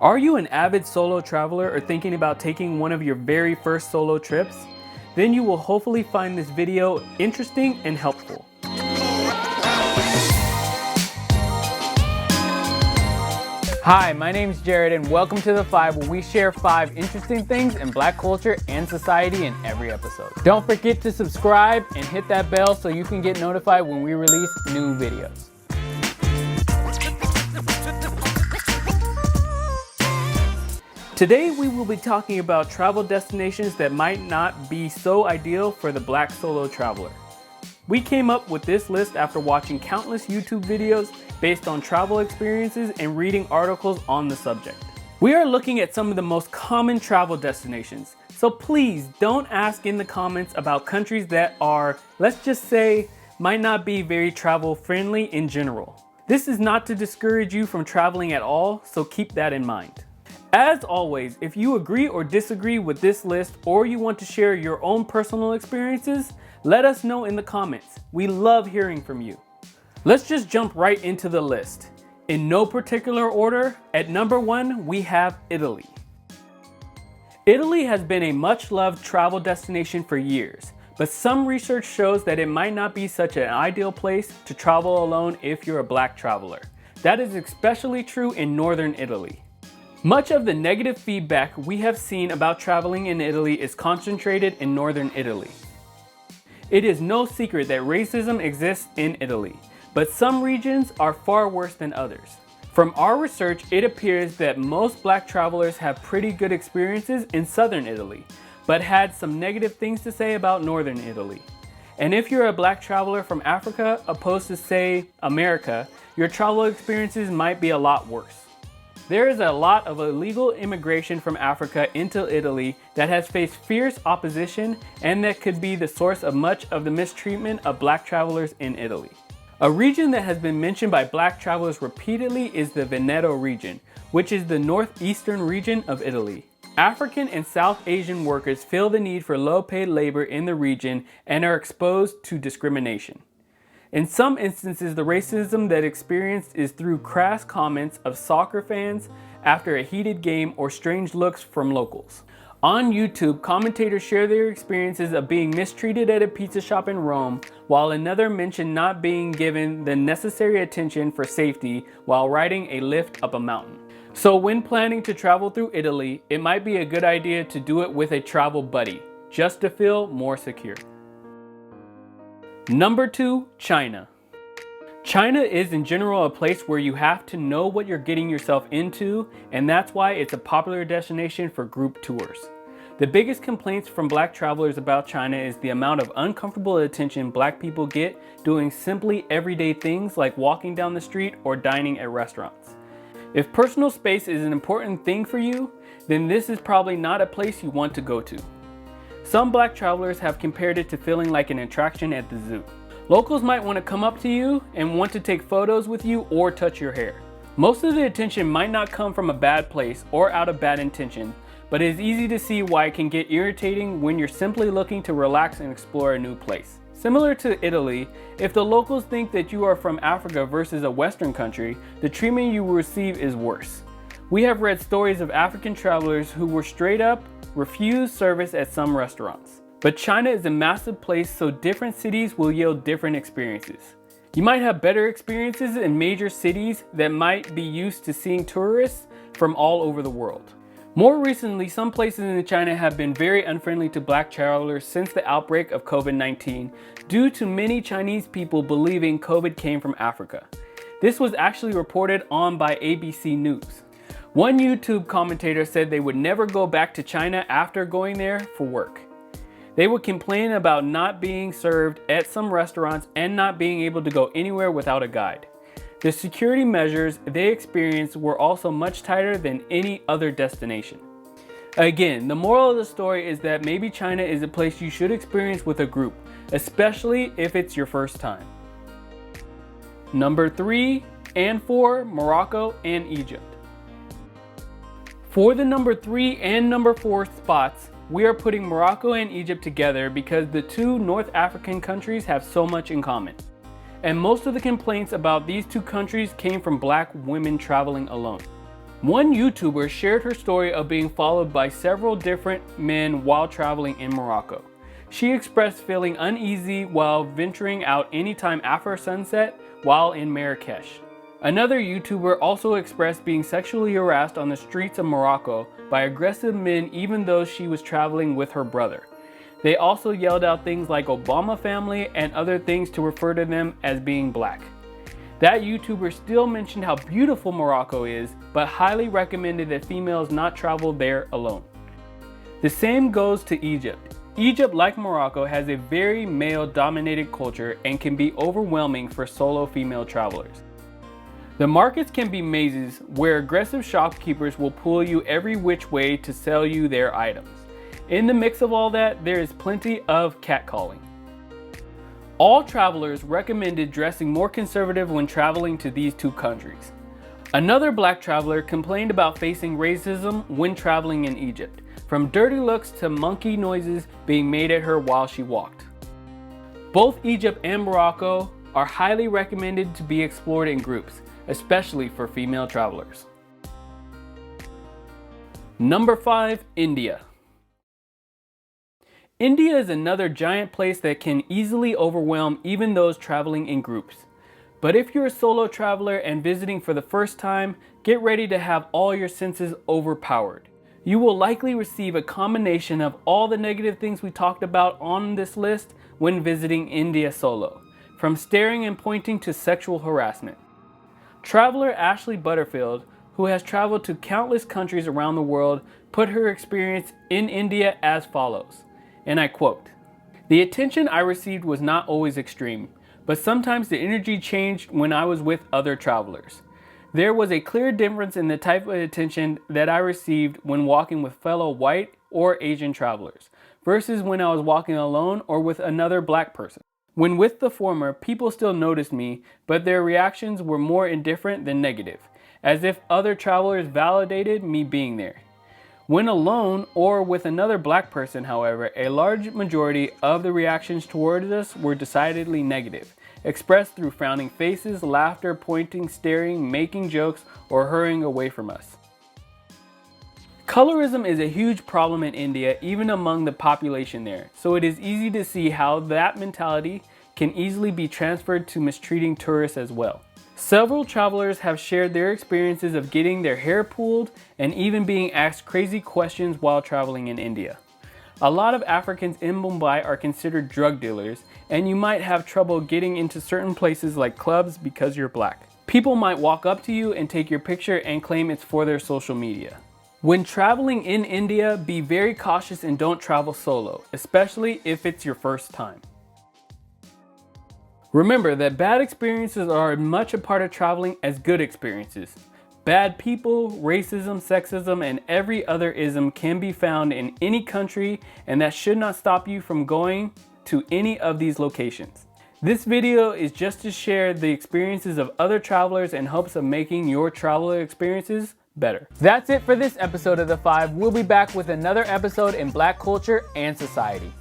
Are you an avid solo traveler or thinking about taking one of your very first solo trips? Then you will hopefully find this video interesting and helpful. Hi, my name is Jared and welcome to The Five, where we share 5 interesting things in Black culture and society in every episode. Don't forget to subscribe and hit that bell so you can get notified when we release new videos. Today we will be talking about travel destinations that might not be so ideal for the Black solo traveler. We came up with this list after watching countless YouTube videos based on travel experiences and reading articles on the subject. We are looking at some of the most common travel destinations, so please don't ask in the comments about countries that are, let's just say, might not be very travel friendly in general. This is not to discourage you from traveling at all, so keep that in mind. As always, if you agree or disagree with this list or you want to share your own personal experiences, let us know in the comments. We love hearing from you. Let's just jump right into the list. In no particular order, at number 1, we have Italy. Italy has been a much-loved travel destination for years, but some research shows that it might not be such an ideal place to travel alone if you're a Black traveler. That is especially true in northern Italy. Much of the negative feedback we have seen about traveling in Italy is concentrated in northern Italy. It is no secret that racism exists in Italy, but some regions are far worse than others. From our research, it appears that most Black travelers have pretty good experiences in southern Italy, but had some negative things to say about northern Italy. And if you're a Black traveler from Africa opposed to, say, America, your travel experiences might be a lot worse. There is a lot of illegal immigration from Africa into Italy that has faced fierce opposition and that could be the source of much of the mistreatment of Black travelers in Italy. A region that has been mentioned by Black travelers repeatedly is the Veneto region, which is the northeastern region of Italy. African and South Asian workers feel the need for low-paid labor in the region and are exposed to discrimination. In some instances, the racism that experienced is through crass comments of soccer fans after a heated game or strange looks from locals. On YouTube, commentators share their experiences of being mistreated at a pizza shop in Rome, while another mentioned not being given the necessary attention for safety while riding a lift up a mountain. So when planning to travel through Italy, it might be a good idea to do it with a travel buddy, just to feel more secure. Number 2, China. China is in general a place where you have to know what you're getting yourself into, and that's why it's a popular destination for group tours. The biggest complaints from Black travelers about China is the amount of uncomfortable attention Black people get doing simply everyday things like walking down the street or dining at restaurants. If personal space is an important thing for you, then this is probably not a place you want to go to. Some Black travelers have compared it to feeling like an attraction at the zoo. Locals might want to come up to you and want to take photos with you or touch your hair. Most of the attention might not come from a bad place or out of bad intention, but it is easy to see why it can get irritating when you're simply looking to relax and explore a new place. Similar to Italy, if the locals think that you are from Africa versus a Western country, the treatment you will receive is worse. We have read stories of African travelers who were straight up refused service at some restaurants. But China is a massive place, so different cities will yield different experiences. You might have better experiences in major cities that might be used to seeing tourists from all over the world. More recently, some places in China have been very unfriendly to Black travelers since the outbreak of COVID-19 due to many Chinese people believing COVID came from Africa. This was actually reported on by ABC News. One YouTube commentator said they would never go back to China after going there for work. They would complain about not being served at some restaurants and not being able to go anywhere without a guide. The security measures they experienced were also much tighter than any other destination. Again, the moral of the story is that maybe China is a place you should experience with a group, especially if it's your first time. Number 3 and 4, Morocco and Egypt. For the number 3 and number 4 spots, we are putting Morocco and Egypt together because the two North African countries have so much in common. And most of the complaints about these two countries came from Black women traveling alone. One YouTuber shared her story of being followed by several different men while traveling in Morocco. She expressed feeling uneasy while venturing out anytime after sunset while in Marrakesh. Another YouTuber also expressed being sexually harassed on the streets of Morocco by aggressive men even though she was traveling with her brother. They also yelled out things like Obama family and other things to refer to them as being black. That YouTuber still mentioned how beautiful Morocco is, but highly recommended that females not travel there alone. The same goes to Egypt. Egypt, like Morocco, has a very male-dominated culture and can be overwhelming for solo female travelers. The markets can be mazes where aggressive shopkeepers will pull you every which way to sell you their items. In the mix of all that, there is plenty of catcalling. All travelers recommended dressing more conservative when traveling to these two countries. Another black traveler complained about facing racism when traveling in Egypt, from dirty looks to monkey noises being made at her while she walked. Both Egypt and Morocco are highly recommended to be explored in groups, especially for female travelers. Number 5, India. India is another giant place that can easily overwhelm even those traveling in groups. But if you're a solo traveler and visiting for the first time, get ready to have all your senses overpowered. You will likely receive a combination of all the negative things we talked about on this list when visiting India solo, from staring and pointing to sexual harassment. Traveler Ashley Butterfield, who has traveled to countless countries around the world, put her experience in India as follows. And I quote, "The attention I received was not always extreme, but sometimes the energy changed when I was with other travelers. There was a clear difference in the type of attention that I received when walking with fellow white or Asian travelers versus when I was walking alone or with another black person. When with the former, people still noticed me, but their reactions were more indifferent than negative, as if other travelers validated me being there. When alone or with another black person, however, a large majority of the reactions towards us were decidedly negative, expressed through frowning faces, laughter, pointing, staring, making jokes, or hurrying away from us." Colorism is a huge problem in India, even among the population there, so it is easy to see how that mentality can easily be transferred to mistreating tourists as well. Several travelers have shared their experiences of getting their hair pulled and even being asked crazy questions while traveling in India. A lot of Africans in Mumbai are considered drug dealers, and you might have trouble getting into certain places like clubs because you're black. People might walk up to you and take your picture and claim it's for their social media. When traveling in India, be very cautious and don't travel solo, especially if it's your first time. Remember that bad experiences are as much a part of traveling as good experiences. Bad people, racism, sexism, and every other ism can be found in any country, and that should not stop you from going to any of these locations. This video is just to share the experiences of other travelers in hopes of making your travel experiences better. That's it for this episode of The Five. We'll be back with another episode in Black culture and society.